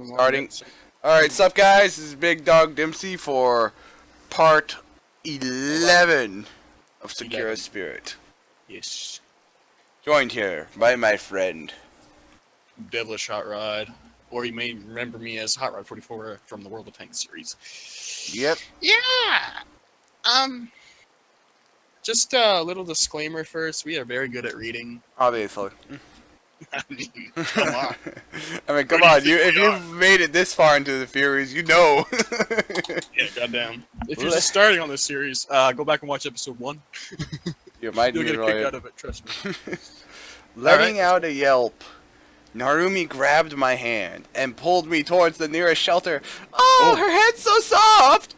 Starting. Alright, sup guys, this is Big Dog Dempsey for part 11 of Sakura Spirit. Yes. Joined here by my friend. Devilish Hot Rod. Or you may remember me as Hot Rod 44 from the World of Tanks series. Yep. Yeah! Just a little disclaimer first. We are very good at reading. Obviously. I mean, come on. I mean, come on, if you've made it this far into the series, you know. Yeah, goddamn. If you're just starting on this series, go back and watch episode 1. You might You'll get a enjoy kick it. out of it, trust me. Letting out a yelp, Narumi grabbed my hand and pulled me towards the nearest shelter. Oh, her head's so soft!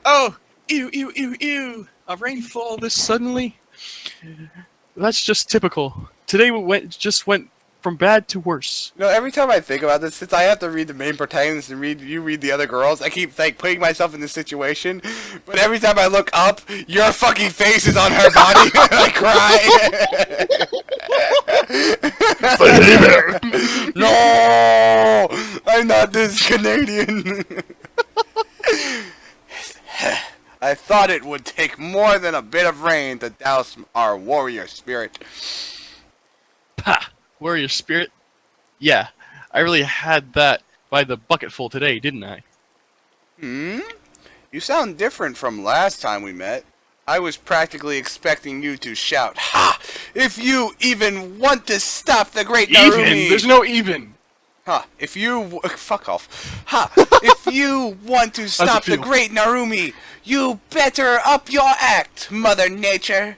Oh, ew, ew, ew, ew. A rainfall this suddenly? That's just typical. Today just went from bad to worse. You know, every time I think about this, since I have to read the main protagonist and you read the other girls, I keep putting myself in this situation. But every time I look up, your fucking face is on her body, and I cry. No, I'm not this Canadian. I thought it would take more than a bit of rain to douse our warrior spirit. Pah! Warrior Spirit? Yeah, I really had that by the bucketful today, didn't I? You sound different from last time we met. I was practically expecting you to shout, "Ha! If you even want to stop the great Narumi!" Even? There's no even! Ha! If you... fuck off. Ha! If you want to stop the great Narumi, you better up your act, Mother Nature.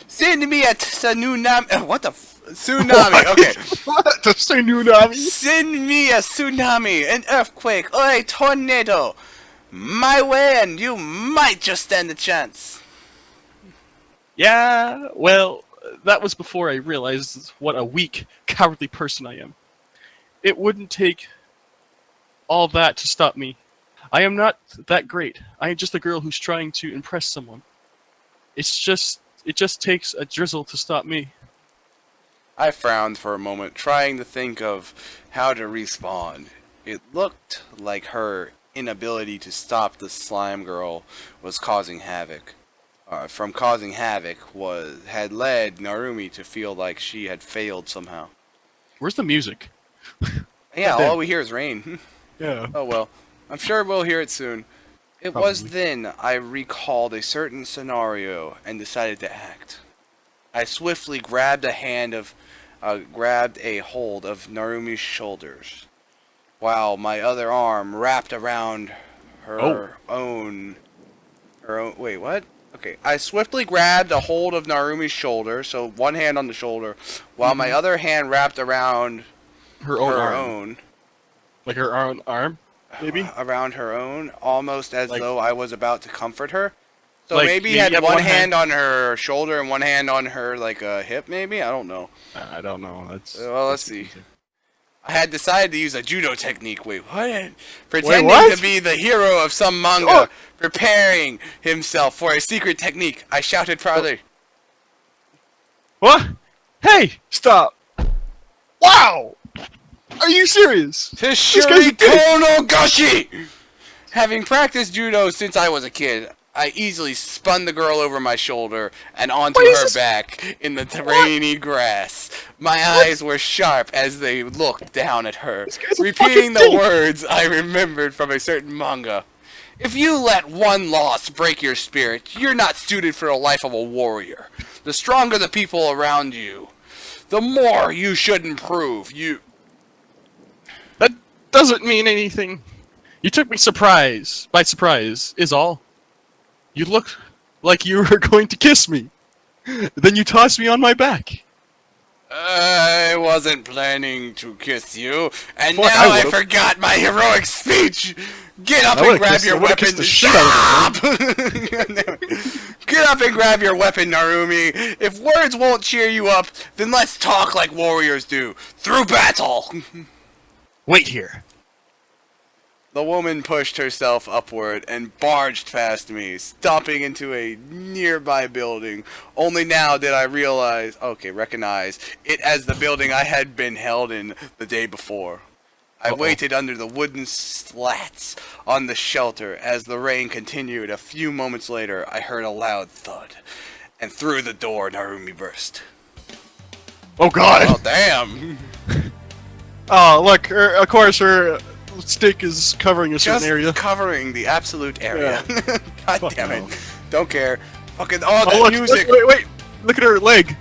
Send me a tsunami... what the tsunami, okay. What? A tsunami? Send me a tsunami, an earthquake, or a tornado. My way, and you might just stand a chance. Yeah, well, that was before I realized what a weak, cowardly person I am. It wouldn't take all that to stop me. I am not that great. I am just a girl who's trying to impress someone. It just takes a drizzle to stop me. I frowned for a moment, trying to think of how to respond. It looked like her inability to stop the slime girl was causing havoc. From causing havoc had led Narumi to feel like she had failed somehow. Where's the music? Yeah, all we hear is rain. Yeah. Oh well, I'm sure we'll hear it soon. It was then I recalled a certain scenario and decided to act. I swiftly grabbed a hold of Narumi's shoulders, while my other arm wrapped around her own. Wait, what? Okay, I swiftly grabbed a hold of Narumi's shoulder, so one hand on the shoulder, while my other hand wrapped around her own. Like her own arm, maybe? Around her own, almost as though I was about to comfort her. So like maybe had one hand on her shoulder and one hand on her hip, maybe? I don't know. I don't know. Well, let's see. I had decided to use a judo technique. Wait, what? Pretending to be the hero of some manga, preparing himself for a secret technique. I shouted proudly. What? Hey, stop! Wow! Are you serious? Tishiri Kono Gashi! Having practiced judo since I was a kid, I easily spun the girl over my shoulder and onto her back in the rainy grass. My eyes were sharp as they looked down at her, repeating the words I remembered from a certain manga. If you let one loss break your spirit, you're not suited for a life of a warrior. The stronger the people around you, the more you should improve. That doesn't mean anything. You took me by surprise, is all. You looked like you were going to kiss me. Then you tossed me on my back. I wasn't planning to kiss you, and now I forgot my heroic speech. Get up and grab your weapon. Stop! Get up and grab your weapon, Narumi. If words won't cheer you up, then let's talk like warriors do, through battle. Wait here. The woman pushed herself upward and barged past me, stomping into a nearby building. Only now did I recognize it as the building I had been held in the day before. I waited under the wooden slats on the shelter as the rain continued. A few moments later, I heard a loud thud, and through the door, Narumi burst. Oh God! Oh, damn! Oh, look, of course her stick is covering a certain Just area. covering the absolute area. Yeah. God damn it. no. Don't care. Fucking, oh, that look, music! wait! Look at her leg!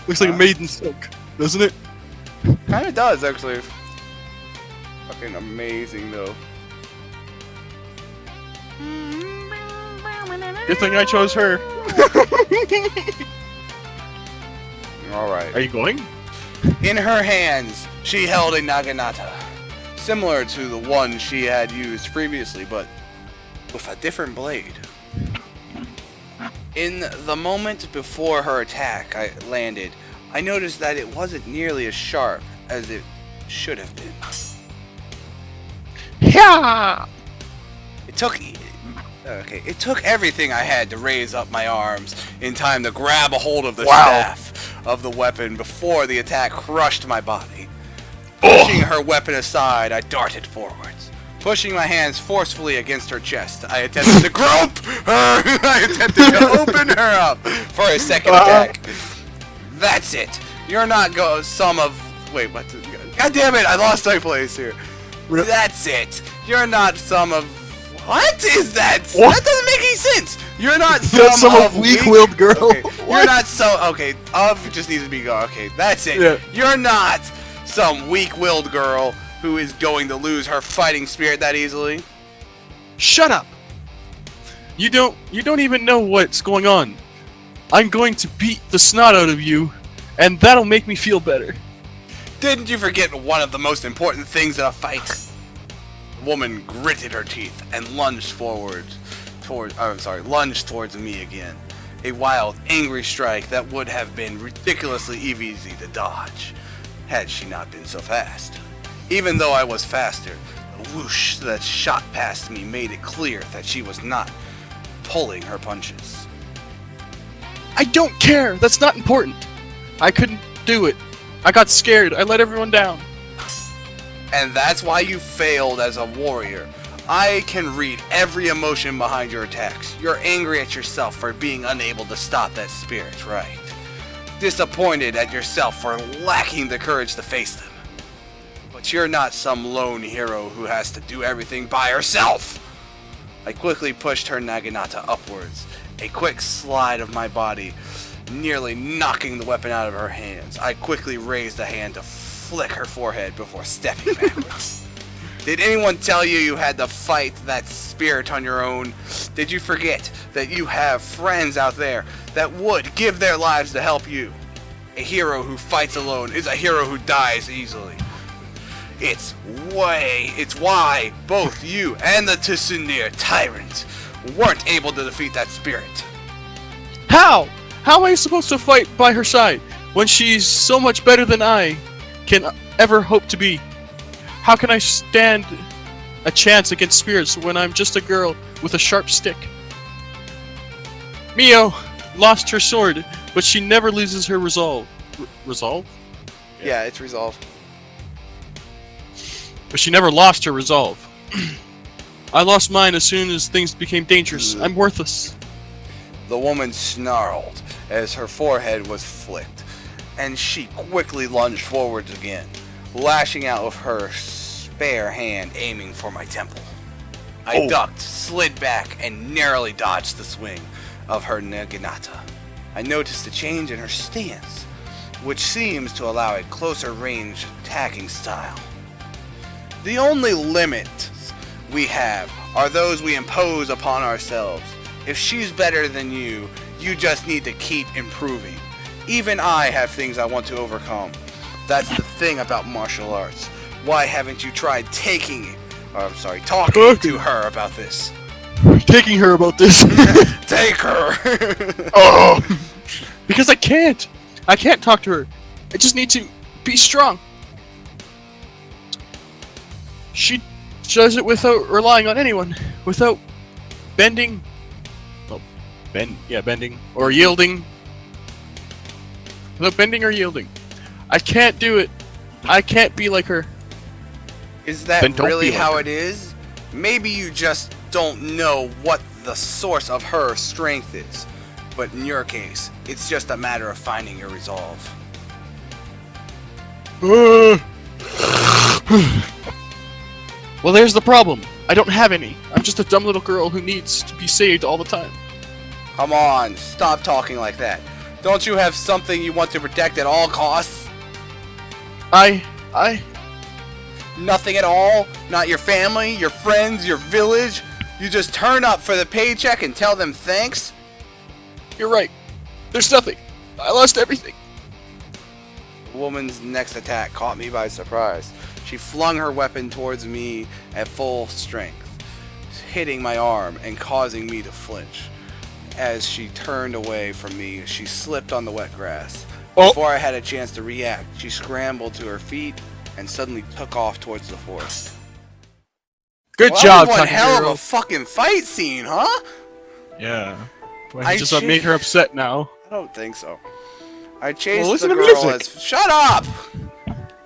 Looks like a Huh? maiden silk, doesn't it? Kinda does, actually. Fucking amazing, though. Good thing I chose her. Alright. Are you going? In her hands, she held a naginata, similar to the one she had used previously, but with a different blade. In the moment before her attack landed, I noticed that it wasn't nearly as sharp as it should have been. Yeah. It took everything I had to raise up my arms in time to grab a hold of the staff of the weapon before the attack crushed my body. Pushing her weapon aside, I darted forwards. Pushing my hands forcefully against her chest, I attempted to grope her. I attempted to open her up for a second attack. That's it. You're not wait, what? God damn it! I lost my place here. That's it. You're not some of. What is that? What? That doesn't make any sense. You're not You're some of weak-willed girl. Okay. You're not okay. Of just needs to be gone. Okay, that's it. Yeah. You're not some weak-willed girl who is going to lose her fighting spirit that easily. Shut up! You don't even know what's going on. I'm going to beat the snot out of you, and that'll make me feel better. Didn't you forget one of the most important things in a fight? The woman gritted her teeth and lunged towards me again. A wild, angry strike that would have been ridiculously easy to dodge, had she not been so fast. Even though I was faster, the whoosh that shot past me made it clear that she was not pulling her punches. I don't care. That's not important. I couldn't do it. I got scared. I let everyone down. And that's why you failed as a warrior. I can read every emotion behind your attacks. You're angry at yourself for being unable to stop that spirit, right? Disappointed at yourself for lacking the courage to face them. But you're not some lone hero who has to do everything by herself. I quickly pushed her naginata upwards, a quick slide of my body, nearly knocking the weapon out of her hands. I quickly raised a hand to flick her forehead before stepping backwards. Did anyone tell you you had to fight that spirit on your own? Did you forget that you have friends out there that would give their lives to help you? A hero who fights alone is a hero who dies easily. It's why both you and the Tsunir tyrant weren't able to defeat that spirit. How? How am I supposed to fight by her side when she's so much better than I can ever hope to be? How can I stand a chance against spirits when I'm just a girl with a sharp stick? Mio lost her sword, but she never loses her resolve. Resolve? Yeah, it's resolved. But she never lost her resolve. I lost mine as soon as things became dangerous. I'm worthless. The woman snarled as her forehead was flicked, and she quickly lunged forwards again, lashing out with her spare hand aiming for my temple. I ducked, slid back, and narrowly dodged the swing of her naginata. I noticed a change in her stance, which seems to allow a closer range attacking style. The only limits we have are those we impose upon ourselves. If she's better than you, you just need to keep improving. Even I have things I want to overcome. That's the thing about martial arts. Why haven't you tried talking to her about this? Taking her about this. Take her! Oh! Because I can't. I can't talk to her. I just need to be strong. She does it without relying on anyone, without bending. Well, bending or yielding. Without bending or yielding. I can't do it. I can't be like her. Is that Then don't really be like how her. it is? Maybe you just don't know what the source of her strength is. But in your case, it's just a matter of finding your resolve. Well, there's the problem. I don't have any. I'm just a dumb little girl who needs to be saved all the time. Come on, stop talking like that. Don't you have something you want to protect at all costs? I... Nothing at all? Not your family, your friends, your village? You just turn up for the paycheck and tell them thanks? You're right. There's nothing. I lost everything. The woman's next attack caught me by surprise. She flung her weapon towards me at full strength, hitting my arm and causing me to flinch. As she turned away from me, she slipped on the wet grass. Before I had a chance to react, she scrambled to her feet and suddenly took off towards the forest. Good Well, job, that was one hell of Takahiro. a fucking fight scene, huh? Yeah. Well, I he just made her upset now. I don't think so. I chased listen the to girl music. Shut up!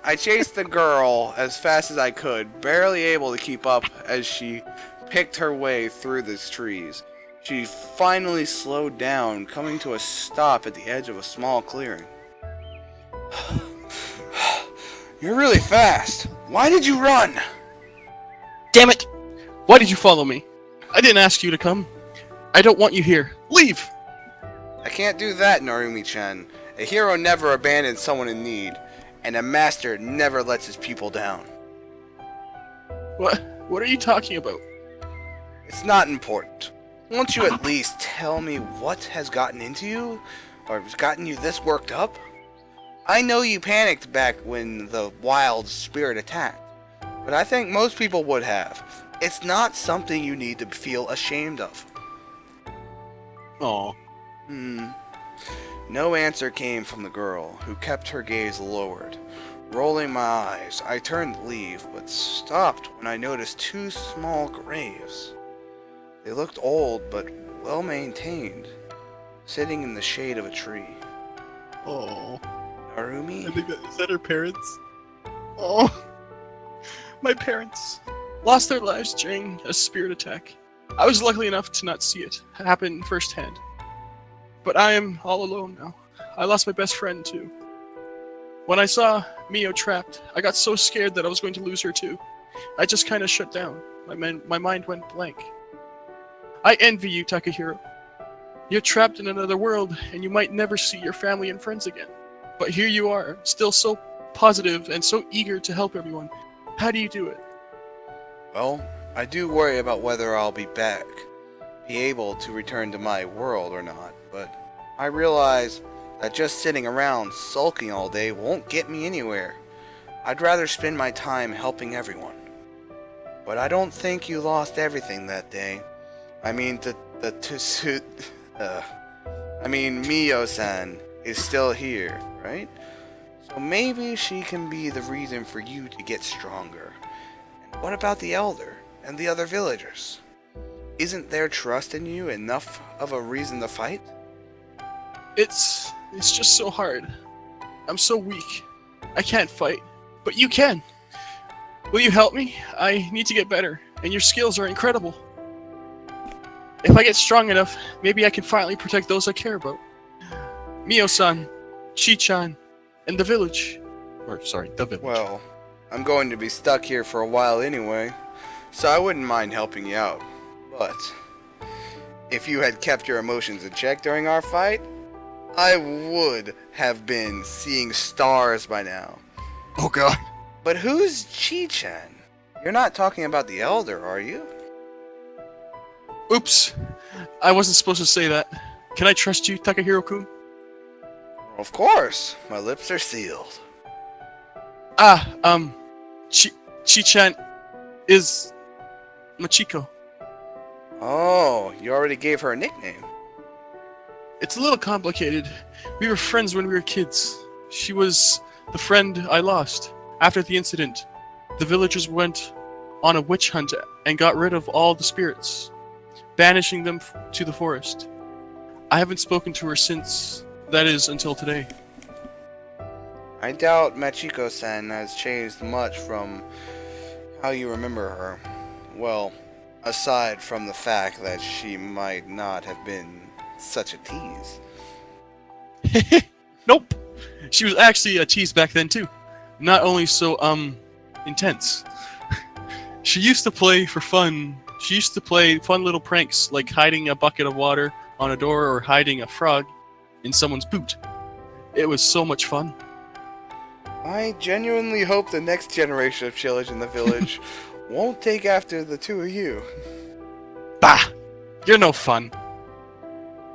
I chased the girl as fast as I could, barely able to keep up as she picked her way through the trees. She finally slowed down, coming to a stop at the edge of a small clearing. You're really fast. Why did you run? Damn it! Why did you follow me? I didn't ask you to come. I don't want you here. Leave! I can't do that, Narumi-chan. A hero never abandons someone in need, and a master never lets his people down. What are you talking about? It's not important. Won't you at least tell me what has gotten into you? Or has gotten you this worked up? I know you panicked back when the wild spirit attacked, but I think most people would have. It's not something you need to feel ashamed of. Oh. No answer came from the girl, who kept her gaze lowered. Rolling my eyes, I turned to leave, but stopped when I noticed two small graves. They looked old, but well maintained, sitting in the shade of a tree. Oh. Narumi? I think is that her parents? Oh. My parents lost their lives during a spirit attack. I was lucky enough to not see it happen firsthand. But I am all alone now. I lost my best friend too. When I saw Mio trapped, I got so scared that I was going to lose her too. I just kind of shut down. My mind went blank. I envy you, Takahiro. You're trapped in another world, and you might never see your family and friends again. But here you are, still so positive and so eager to help everyone. How do you do it? Well, I do worry about whether I'll be able to return to my world or not, but I realize that just sitting around sulking all day won't get me anywhere. I'd rather spend my time helping everyone. But I don't think you lost everything that day. I mean, Mio-san is still here, right? So maybe she can be the reason for you to get stronger. And what about the elder and the other villagers? Isn't their trust in you enough of a reason to fight? It's just so hard. I'm so weak. I can't fight. But you can. Will you help me? I need to get better, and your skills are incredible. If I get strong enough, maybe I can finally protect those I care about. Mio-san, Chi-chan, and the village. The village. Well, I'm going to be stuck here for a while anyway, so I wouldn't mind helping you out. But if you had kept your emotions in check during our fight, I would have been seeing stars by now. Oh god. But who's Chi-chan? You're not talking about the elder, are you? Oops. I wasn't supposed to say that. Can I trust you, Takahiro-kun? Of course. My lips are sealed. Chi-chan is Machiko. Oh, you already gave her a nickname. It's a little complicated. We were friends when we were kids. She was the friend I lost. After the incident, the villagers went on a witch hunt and got rid of all the spirits, banishing them to the forest. I haven't spoken to her since, that is, until today. I doubt Machiko-san has changed much from how you remember her. Well, aside from the fact that she might not have been such a tease. Nope. She was actually a tease back then too. Not only so intense. She used to play for fun. She used to play fun little pranks like hiding a bucket of water on a door or hiding a frog in someone's boot. It was so much fun. I genuinely hope the next generation of chillers in the village won't take after the two of you. Bah! You're no fun.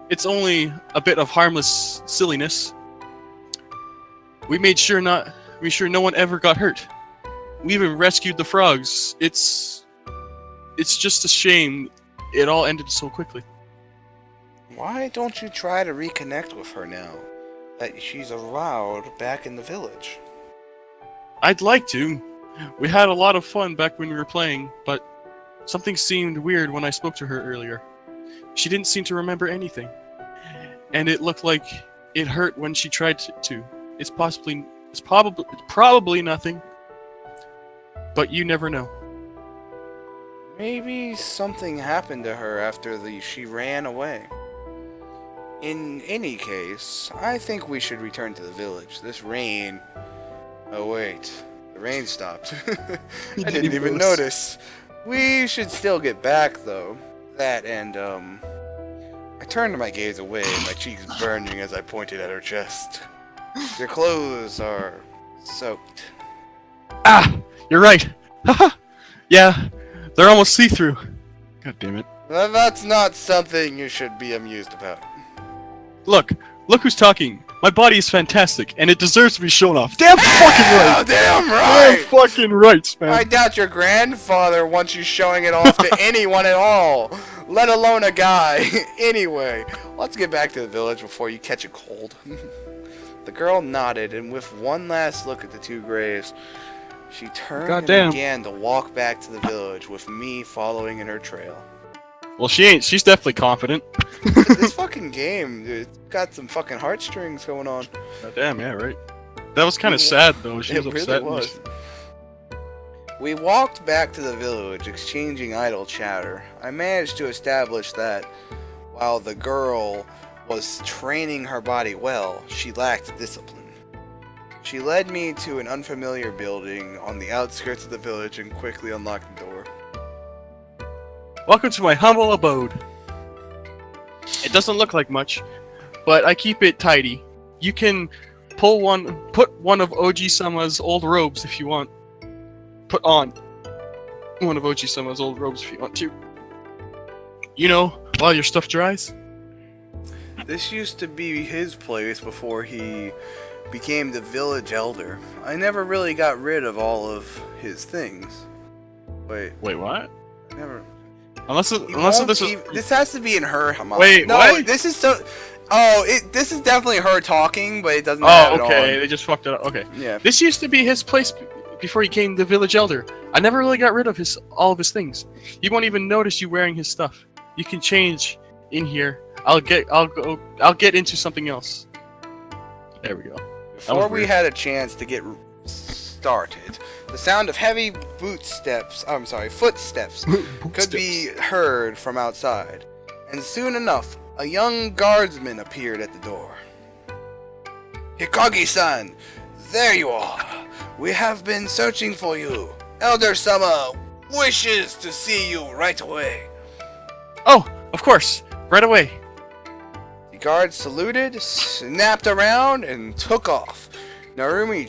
It's only a bit of harmless silliness. We made sure no one ever got hurt. We even rescued the frogs. It's just a shame it all ended so quickly. Why don't you try to reconnect with her now that she's around back in the village? I'd like to. We had a lot of fun back when we were playing, but something seemed weird when I spoke to her earlier. She didn't seem to remember anything. And it looked like it hurt when she tried to. It's probably nothing. But you never know. Maybe something happened to her after she ran away. In any case, I think we should return to the village. This rain... Oh wait, the rain stopped. I didn't even notice. We should still get back though. That and I turned my gaze away, my cheeks burning as I pointed at her chest. Your clothes are soaked. Ah! You're right! Haha! Yeah, they're almost see-through. God damn it. That's not something you should be amused about. Look who's talking. My body is fantastic, and it deserves to be shown off. Damn fucking right! Damn right! Damn fucking right, man. I doubt your grandfather wants you showing it off to anyone at all, let alone a guy. Anyway, let's get back to the village before you catch a cold. The girl nodded, and with one last look at the two graves, she turned and began to walk back to the village with me following in her trail. Well, she ain't. She's definitely confident. This fucking game, dude, it's got some fucking heartstrings going on. God damn, yeah, right. That was kind of sad, though. She was upset. It really was. We walked back to the village, exchanging idle chatter. I managed to establish that, while the girl was training her body well, she lacked discipline. She led me to an unfamiliar building on the outskirts of the village and quickly unlocked the door. Welcome to my humble abode. It doesn't look like much, but I keep it tidy. You can put one of Oji-sama's old robes if you want. Put on one of Oji-sama's old robes if you want to. You know, while your stuff dries. This used to be his place before he became the village elder. I never really got rid of all of his things. Wait, what? Never. Unless this is... This has to be in her. Wait, no, what? This is so... Oh, this is definitely her talking, but it doesn't have it okay, on. they just fucked it up. Okay. Yeah. This used to be his place before he became the village elder. I never really got rid of all of his things. You won't even notice you wearing his stuff. You can change in here. I'll get into something else. There we go. Before we had a chance to get started, the sound of heavy footsteps could be heard from outside, and soon enough, a young guardsman appeared at the door. Hikagi-san, there you are. We have been searching for you. Elder Sama wishes to see you right away. Oh, of course, right away. The guard saluted, snapped around, and took off. Narumi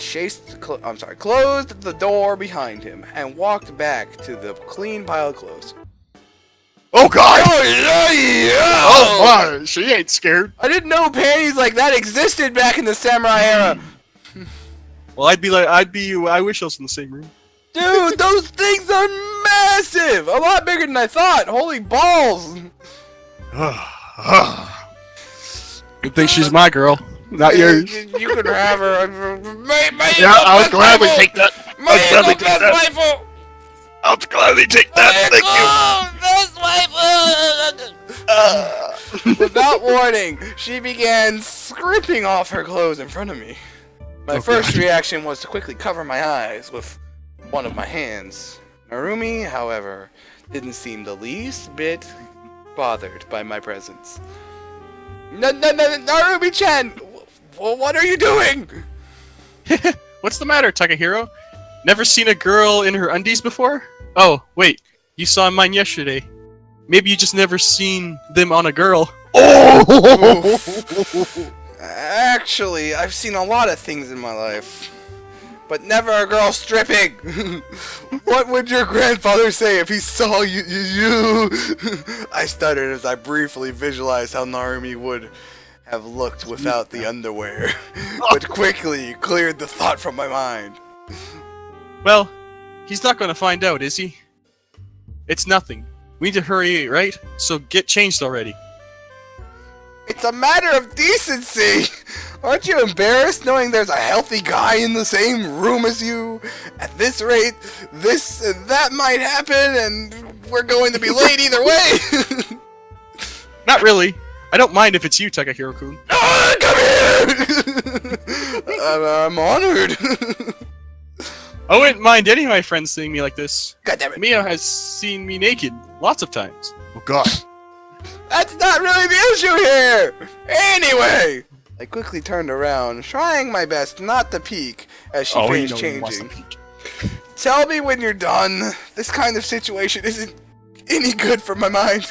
closed the door behind him and walked back to the clean pile of clothes. Oh God! Oh, my! She ain't scared. I didn't know panties like that existed back in the samurai era. Well, I wish I was in the same room. Dude, those things are massive! A lot bigger than I thought. Holy balls! Good thing she's my girl, not yours. You could have her. Yeah, I'll gladly take that. I'll gladly take that. I'll gladly take that. Thank you. Without warning, she began stripping off her clothes in front of me. My first reaction was to quickly cover my eyes with one of my hands. Narumi, however, didn't seem the least bit bothered by my presence. Narumi-chan! What are you doing? What's the matter, Takahiro? Never seen a girl in her undies before? Oh, wait. You saw mine yesterday. Maybe you just never seen them on a girl. Oh! Actually, I've seen a lot of things in my life. But never a girl stripping! What would your grandfather say if he saw you? I stuttered as I briefly visualized how Narumi would have looked without the underwear, but quickly cleared the thought from my mind. Well, he's not gonna find out, is he? It's nothing. We need to hurry, right? So get changed already. It's a matter of decency! Aren't you embarrassed knowing there's a healthy guy in the same room as you? At this rate, this and that might happen, and we're going to be late either way! Not really. I don't mind if it's you, Takahiro-kun. Come here! I'm honored. I wouldn't mind any of my friends seeing me like this. God damn it. Mia has seen me naked lots of times. Oh god. That's not really the issue here! Anyway! I quickly turned around, trying my best not to peek as she finished changing. Tell me when you're done. This kind of situation isn't any good for my mind.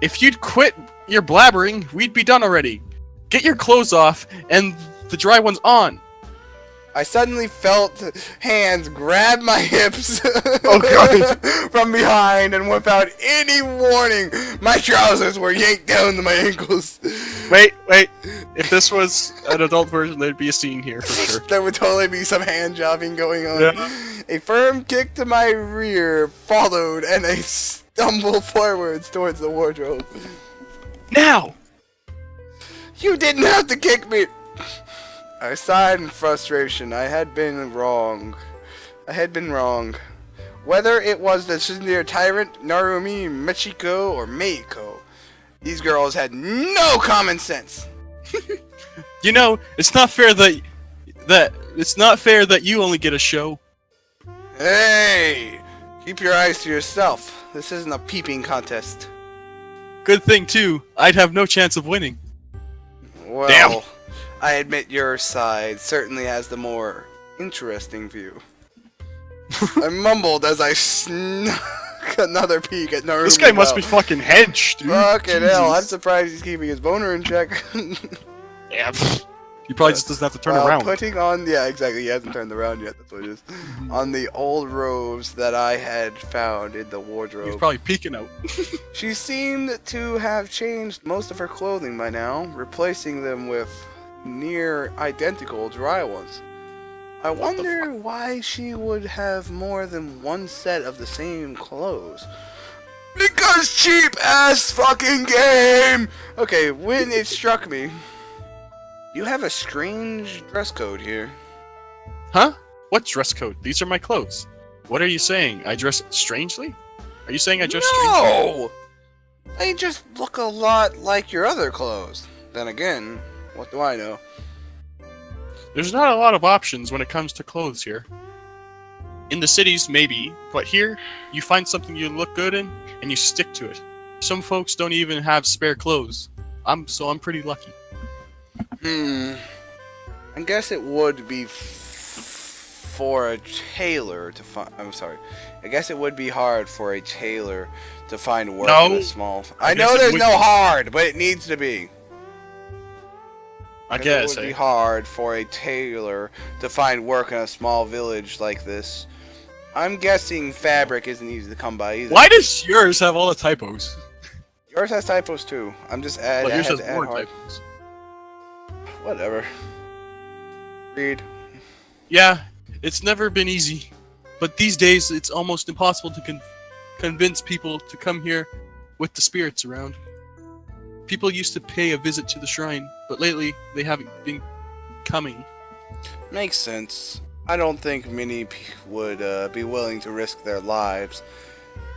If you'd quit your blabbering, we'd be done already. Get your clothes off and the dry ones on. I suddenly felt hands grab my hips from behind, and without any warning, my trousers were yanked down to my ankles. Wait. If this was an adult version, there'd be a scene here for sure. There would totally be some hand jobbing going on. Yeah. A firm kick to my rear followed, and a stumble forwards towards the wardrobe. Now! You didn't have to kick me! I sighed in frustration. I had been wrong. Whether it was the sincere tyrant, Narumi, Michiko, or Meiko, these girls had no common sense. You know, it's not fair that you only get a show. Hey! Keep your eyes to yourself. This isn't a peeping contest. Good thing, too. I'd have no chance of winning. Well, damn. I admit your side certainly has the more interesting view. I mumbled as I snuck another peek at Naruto. This guy must be fucking hench, dude. Fucking hell, I'm surprised he's keeping his boner in check. Yeah, he probably just doesn't have to turn around. Putting on, yeah, exactly, he hasn't turned around yet, that's what it is. On the old robes that I had found in the wardrobe. He's probably peeking out. She seemed to have changed most of her clothing by now, replacing them with near identical dry ones. I wonder why she would have more than one set of the same clothes. Because cheap ass fucking game! Okay, when it struck me, you have a strange dress code here. Huh? What dress code? These are my clothes. What are you saying? I dress strangely? Are you saying I dress strangely? No! They just look a lot like your other clothes. Then again, what do I know? There's not a lot of options when it comes to clothes here. In the cities, maybe, but here, you find something you look good in, and you stick to it. Some folks don't even have spare clothes. So I'm pretty lucky. I guess it would be for a tailor to find. I'm sorry. I guess it would be hard for a tailor to find work in a small. I know there's no hard, but it needs to be. I guess it would be hard for a tailor to find work in a small village like this. I'm guessing fabric isn't easy to come by either. Why does yours have all the typos? Yours has typos too. I'm just adding. Yours has more typos. Whatever. Read. Yeah, it's never been easy, but these days it's almost impossible to convince people to come here with the spirits around. People used to pay a visit to the shrine, but lately they haven't been coming. Makes sense. I don't think many would be willing to risk their lives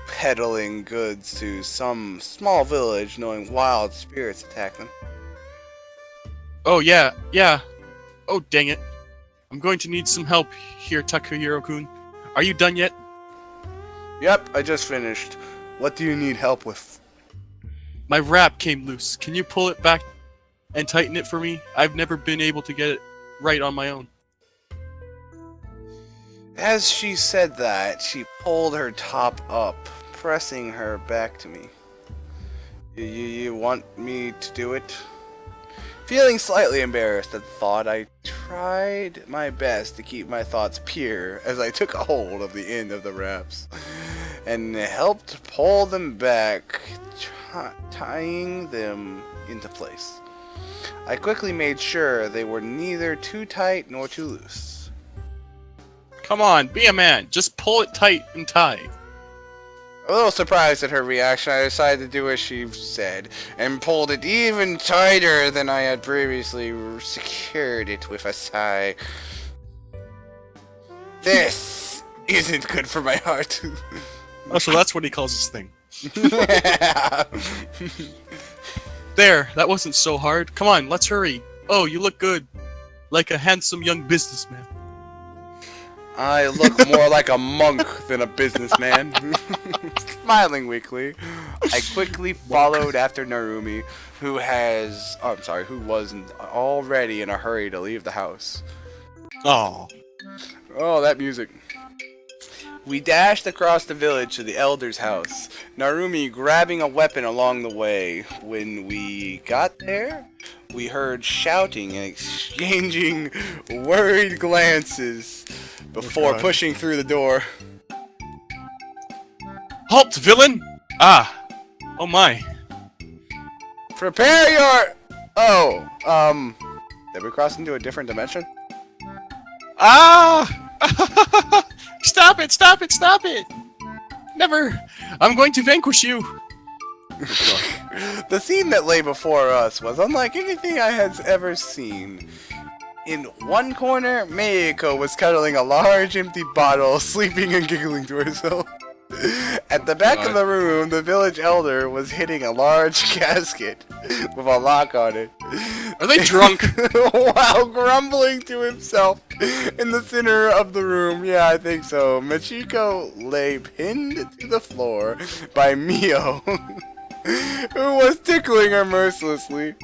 peddling goods to some small village knowing wild spirits attack them. Oh yeah. Oh dang it. I'm going to need some help here, Takahiro-kun. Are you done yet? Yep, I just finished. What do you need help with? My wrap came loose. Can you pull it back and tighten it for me? I've never been able to get it right on my own. As she said that, she pulled her top up, pressing her back to me. You want me to do it? Feeling slightly embarrassed at the thought, I tried my best to keep my thoughts pure as I took a hold of the end of the wraps and helped pull them back, tying them into place. I quickly made sure they were neither too tight nor too loose. Come on, be a man. Just pull it tight and tie. A little surprised at her reaction, I decided to do as she said, and pulled it even tighter than I had previously secured it with a sigh. This isn't good for my heart. Oh, so that's what he calls his thing. There, that wasn't so hard. Come on, let's hurry. Oh, you look good. Like a handsome young businessman. I look more like a monk than a businessman. Smiling weakly, I quickly followed after Narumi, who was already in a hurry to leave the house. Oh. Oh, that music. We dashed across the village to the elder's house, Narumi grabbing a weapon along the way. When we got there, we heard shouting and exchanging worried glances before pushing through the door. Halt, villain! Ah. Oh my. Prepare your... Oh, did we cross into a different dimension? Ah! Stop it! Stop it! Stop it! Never! I'm going to vanquish you! The scene that lay before us was unlike anything I had ever seen. In one corner, Meiko was cuddling a large empty bottle, sleeping and giggling to herself. At the back of the room, the village elder was hitting a large casket with a lock on it. Are they drunk? While grumbling to himself in the center of the room. Yeah, I think so. Machiko lay pinned to the floor by Mio, who was tickling her mercilessly.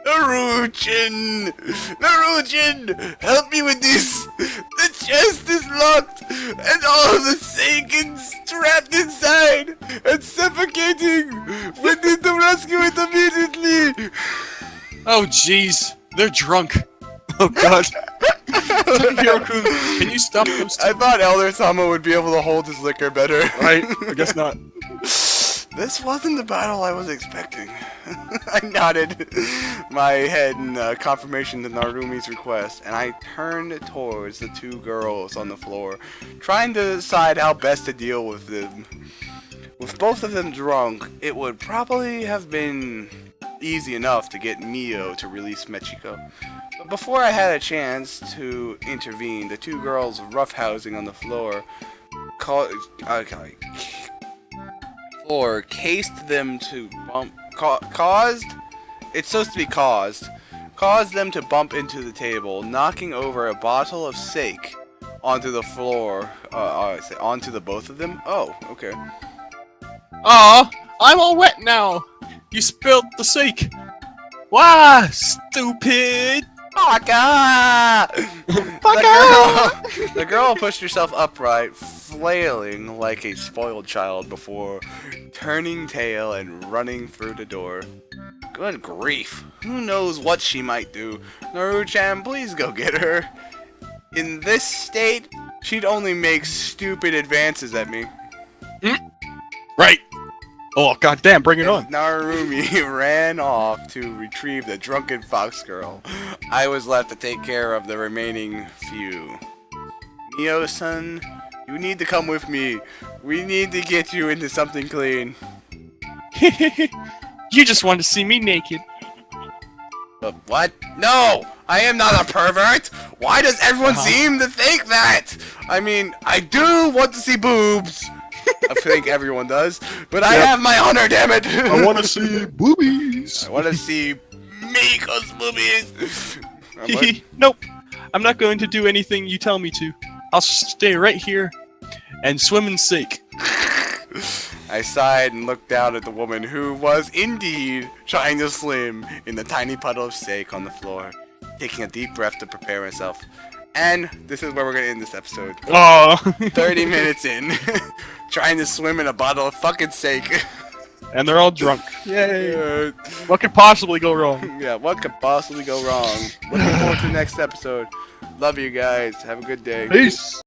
Narujin! Narujin! Help me with this! The chest is locked, and all the Saiyans trapped inside and suffocating! We need to rescue it immediately! Oh jeez, they're drunk. Oh god. Takahiro-kun, can you stop those two? I thought Elder Sama would be able to hold his liquor better. Right, I guess not. This wasn't the battle I was expecting. I nodded my head in confirmation to Narumi's request, and I turned towards the two girls on the floor, trying to decide how best to deal with them. With both of them drunk, it would probably have been easy enough to get Mio to release Machiko. But before I had a chance to intervene, the two girls roughhousing on the floor cased them to bump, caused them to bump into the table, knocking over a bottle of sake onto the floor, onto the both of them. Oh, okay. Aw, I'm all wet now. You spilled the sake. Wah, stupid. Baka! The girl pushed herself upright, flailing like a spoiled child before turning tail and running through the door. Good grief. Who knows what she might do? Naru-chan, please go get her. In this state, she'd only make stupid advances at me. Right. Oh, goddamn, bring it on. Narumi ran off to retrieve the drunken fox girl. I was left to take care of the remaining few. Mio-san, you need to come with me. We need to get you into something clean. You just want to see me naked. What? No! I am not a pervert! Why does everyone seem to think that? I mean, I do want to see boobs. I think everyone does, but I have my honor, damn it! I want to see boobies. I want to see Miko's boobies. Nope. I'm not going to do anything you tell me to. I'll stay right here and swimming's sake. I sighed and looked down at the woman who was indeed trying to swim in the tiny puddle of steak on the floor, taking a deep breath to prepare myself. And this is where we're going to end this episode. Oh. 30 minutes in, trying to swim in a bottle of fucking steak. And they're all drunk. Yay. Uh, What could possibly go wrong? yeah, what could possibly go wrong? Looking forward to the next episode. Love you guys. Have a good day. Peace.